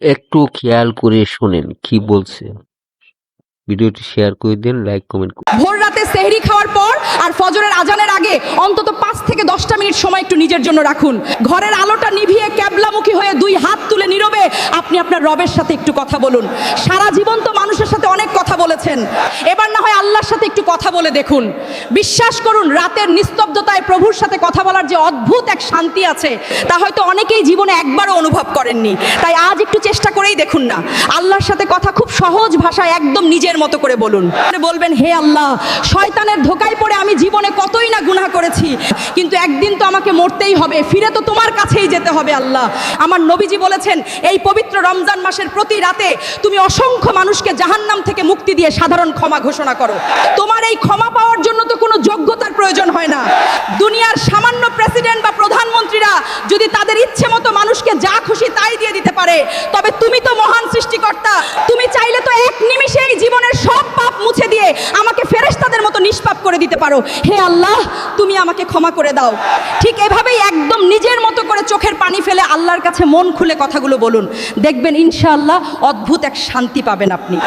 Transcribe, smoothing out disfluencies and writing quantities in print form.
একটু খেয়াল করে শোনেন কি বলছে। ভিডিওটি শেয়ার করে দিন, লাইক কমেন্ট করুন। ভোর রাতে সেহরি খাওয়ার পর আর ফজরের আজানের আগে অন্তত 5 থেকে 10টা মিনিট সময় একটু নিজের জন্য রাখুন। ঘরের আলোটা নিভিয়ে ক্যাবলামুখী হয়ে 2 হাত তুলে নীরবে আপনি আপনার রবের সাথে একটু কথা বলুন। সারা জীবন তো মানুষের সাথে অনেক কথা বলেছেন, এবার না হয় আল্লাহর সাথে একটু কথা বলে দেখুন। বিশ্বাস করুন, রাতের নিস্তব্ধতায় প্রভুর সাথে কথা বলার যে অদ্ভুত এক শান্তি আছে তা হয়তো অনেকেই জীবনে একবারও অনুভব করেননি। তাই আজ একটু চেষ্টা করেই দেখুন না। আল্লাহর সাথে কথা খুব সহজ ভাষায় একদম নিজের মতো করে বলুন। বলবেন, হে আল্লাহ, শয়তানের ধোকায় পড়ে আমি জীবনে কতই না গুনাহ করেছি, কিন্তু একদিন তো আমাকে মরতেই হবে, ফিরে তো তোমার কাছেই যেতে হবে। আল্লাহ, আমার নবীজি বলেছেন, এই পবিত্র রমজান মাসের প্রতি রাতে তুমি অসংখ্য মানুষকে জাহান্নাম থেকে মুক্তি দিয়ে সাধারণ ক্ষমা ঘোষণা করো। তোমার এই ক্ষমা পাওয়ার জন্য তো কোনো যোগ্যতার প্রয়োজন হয় না। দুনিয়ার সামান্য প্রেসিডেন্ট বা প্রধানমন্ত্রীরা যদি তাদের ইচ্ছে মতো মানুষকে যা খুশি তাই দিয়ে দিতে পারে, তবে তুমি তো মহান সৃষ্টিকর্তা। তুমি চাইলে তো এক নিমিষেই জীবনের সব পাপ মুছে দিয়ে আমাকে ফেরেশতাদের মতো নিষ্পাপ করে দিতে পারো। হে আল্লাহ, তুমি আমাকে ক্ষমা করে দাও। ঠিক এভাবেই একদম নিজের মতো করে চোখের পানি ফেলে আল্লাহর কাছে মন খুলে কথাগুলো বলুন। দেখবেন ইনশাআল্লাহ অদ্ভুত এক শান্তি পাবেন আপনি।